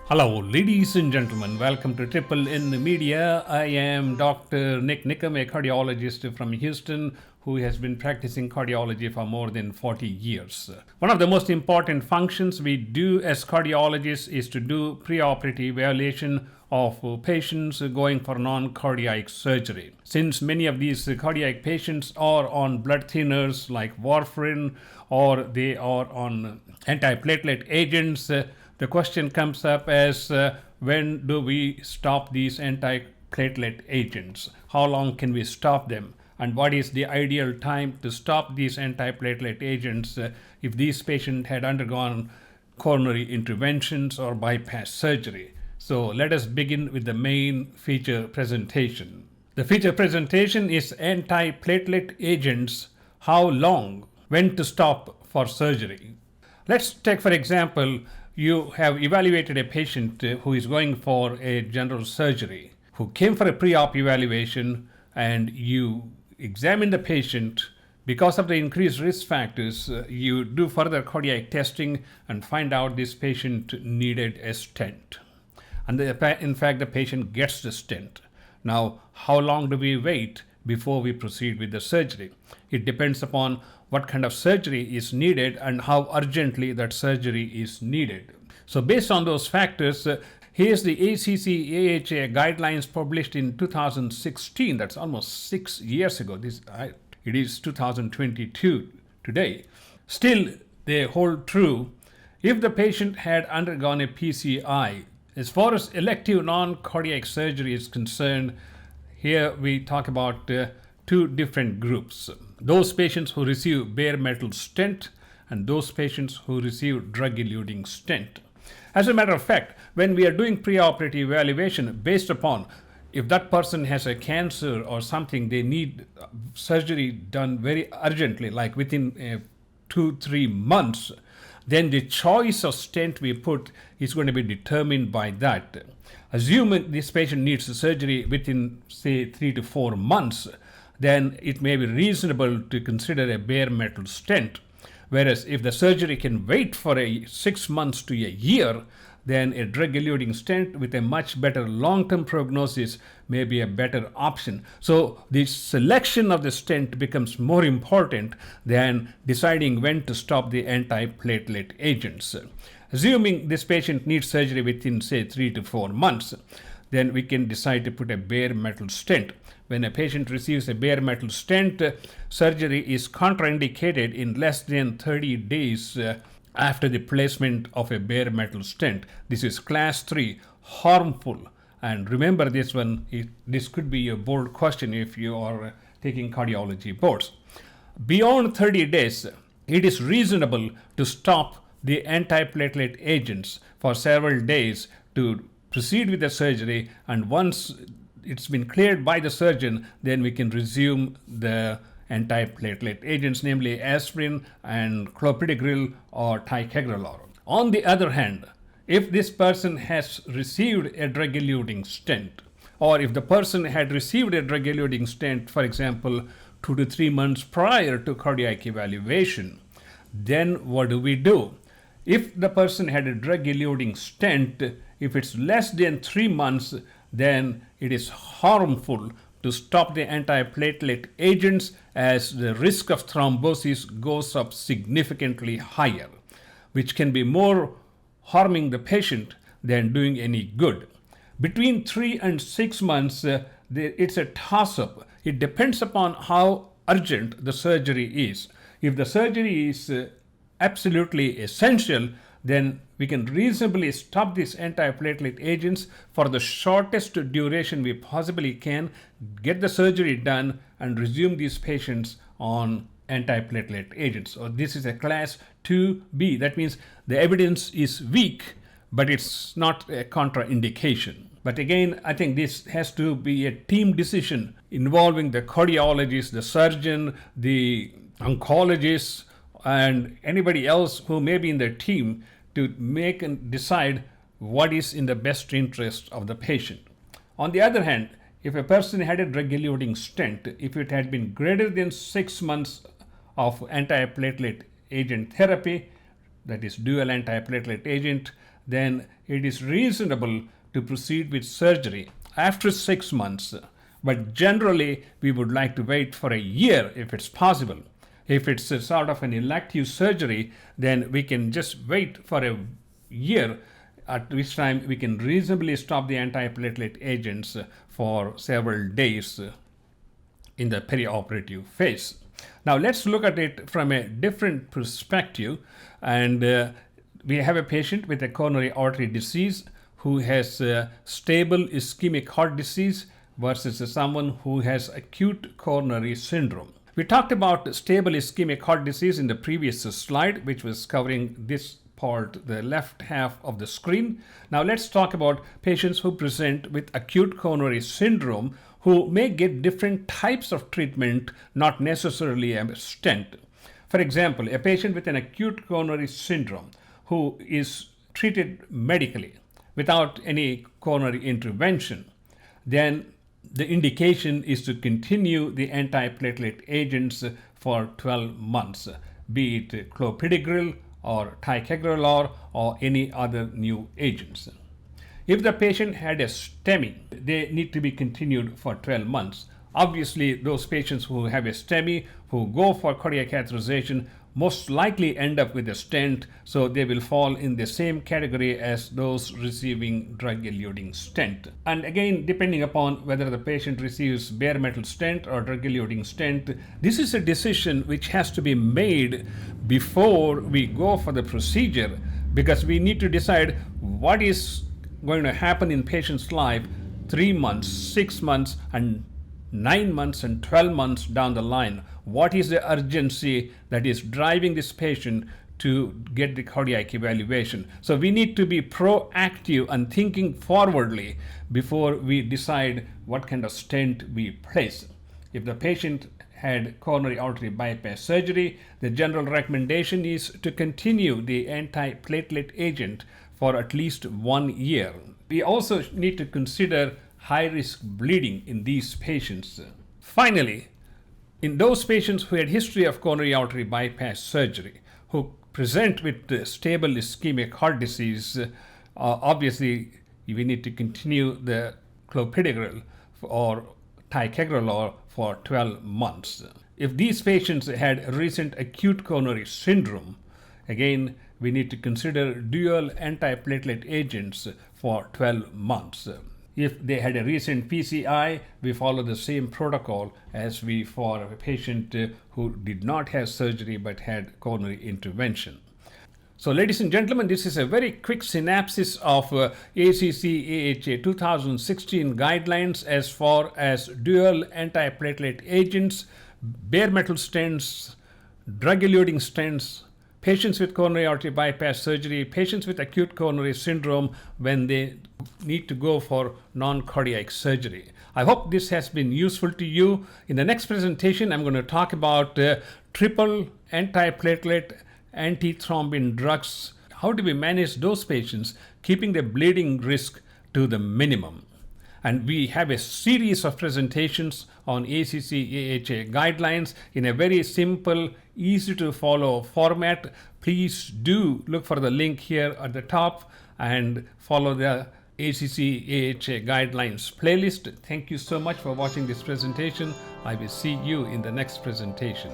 Hello, ladies and gentlemen. Welcome to Triple N Media. I am Dr. Nik Nikam, a cardiologist from Houston who has been practicing cardiology for more than 40 years. One of the most important functions we do as cardiologists is to do preoperative evaluation of patients going for non-cardiac surgery. Since many of these cardiac patients are on blood thinners like warfarin or they are on antiplatelet agents, the question comes up as when do we stop these antiplatelet agents? How long can we stop them? And what is the ideal time to stop these antiplatelet agents if these patients had undergone coronary interventions or bypass surgery? So let us begin with the main feature presentation. The feature presentation is antiplatelet agents, how long, when to stop for surgery. Let's take, for example, you have evaluated a patient who is going for a general surgery, who came for a pre-op evaluation, and you examine the patient. Because of the increased risk factors, you do further cardiac testing and find out this patient needed a stent. And in fact, the patient gets the stent. Now, how long do we wait before we proceed with the surgery? It depends upon what kind of surgery is needed and how urgently that surgery is needed. So based on those factors, here's the ACC AHA guidelines published in 2016. That's almost 6 years ago. It is 2022 today. Still, they hold true if the patient had undergone a PCI. As far as elective non-cardiac surgery is concerned, here we talk about two different groups. Those patients who receive bare metal stent and those patients who receive drug-eluting stent. As a matter of fact, when we are doing preoperative evaluation based upon if that person has a cancer or something, they need surgery done very urgently, like within 2-3 months, then the choice of stent we put is going to be determined by that. Assuming this patient needs the surgery within, say, 3 to 4 months, then it may be reasonable to consider a bare metal stent. Whereas if the surgery can wait for 6 months to a year, then a drug-eluting stent with a much better long-term prognosis may be a better option. So the selection of the stent becomes more important than deciding when to stop the antiplatelet agents. Assuming this patient needs surgery within, say, 3 to 4 months, then we can decide to put a bare metal stent. When a patient receives a bare metal stent, surgery is contraindicated in less than 30 days after the placement of a bare metal stent. This is class 3, harmful. And remember this one, this could be a board question if you are taking cardiology boards. Beyond 30 days, it is reasonable to stop the antiplatelet agents for several days to proceed with the surgery, and once it's been cleared by the surgeon, then we can resume the antiplatelet agents, namely aspirin and clopidogrel or ticagrelor. On the other hand, if this person has received a drug-eluting stent, or if the person had received a drug-eluting stent, for example, 2 to 3 months prior to cardiac evaluation, then what do we do? If the person had a drug-eluting stent, if it's less than 3 months, then it is harmful to stop the antiplatelet agents as the risk of thrombosis goes up significantly higher, which can be more harming the patient than doing any good. Between 3 and 6 months, it's a toss-up. It depends upon how urgent the surgery is. If the surgery is absolutely essential, then we can reasonably stop these antiplatelet agents for the shortest duration we possibly can, get the surgery done, and resume these patients on antiplatelet agents. So this is a class 2B. That means the evidence is weak, but it's not a contraindication. But again, I think this has to be a team decision involving the cardiologist, the surgeon, the oncologist, and anybody else who may be in their team to make and decide what is in the best interest of the patient. On the other hand, if a person had a drug-eluting stent, if it had been greater than 6 months of antiplatelet agent therapy, that is dual antiplatelet agent, then it is reasonable to proceed with surgery after 6 months. But generally, we would like to wait for a year if it's possible. If it's a sort of an elective surgery, then we can just wait for a year, at which time we can reasonably stop the antiplatelet agents for several days in the perioperative phase. Now let's look at it from a different perspective, and we have a patient with a coronary artery disease who has stable ischemic heart disease versus someone who has acute coronary syndrome. We talked about stable ischemic heart disease in the previous slide, which was covering this part, the left half of the screen. Now let's talk about patients who present with acute coronary syndrome who may get different types of treatment, not necessarily a stent. For example, a patient with an acute coronary syndrome who is treated medically without any coronary intervention, then the indication is to continue the antiplatelet agents for 12 months, be it clopidogrel or ticagrelor or any other new agents. If the patient had a STEMI, they need to be continued for 12 months. Obviously, those patients who have a STEMI, who go for cardiac catheterization, most likely end up with a stent, so they will fall in the same category as those receiving drug-eluting stent. And again, depending upon whether the patient receives bare metal stent or drug-eluting stent, this is a decision which has to be made before we go for the procedure, because we need to decide what is going to happen in patient's life 3 months, 6 months, and 9 months and 12 months down the line. What is the urgency that is driving this patient to get the cardiac evaluation? So we need to be proactive and thinking forwardly before we decide what kind of stent we place. If the patient had coronary artery bypass surgery, the general recommendation is to continue the antiplatelet agent for at least 1 year. We also need to consider high-risk bleeding in these patients. Finally, in those patients who had history of coronary artery bypass surgery, who present with stable ischemic heart disease, obviously we need to continue the clopidogrel or ticagrelor for 12 months. If these patients had recent acute coronary syndrome, again, we need to consider dual antiplatelet agents for 12 months. If they had a recent PCI, we follow the same protocol as we for a patient who did not have surgery but had coronary intervention. So ladies and gentlemen, this is a very quick synopsis of ACC AHA 2016 guidelines as far as dual antiplatelet agents, bare metal stents, drug-eluting stents, patients with coronary artery bypass surgery, patients with acute coronary syndrome when they need to go for non-cardiac surgery. I hope this has been useful to you. In the next presentation, I'm going to talk about triple antiplatelet antithrombin drugs. How do we manage those patients, keeping the bleeding risk to the minimum? And we have a series of presentations on ACC AHA guidelines in a very simple, easy to follow format. Please do look for the link here at the top and follow the ACC AHA guidelines playlist. Thank you so much for watching this presentation. I will see you in the next presentation.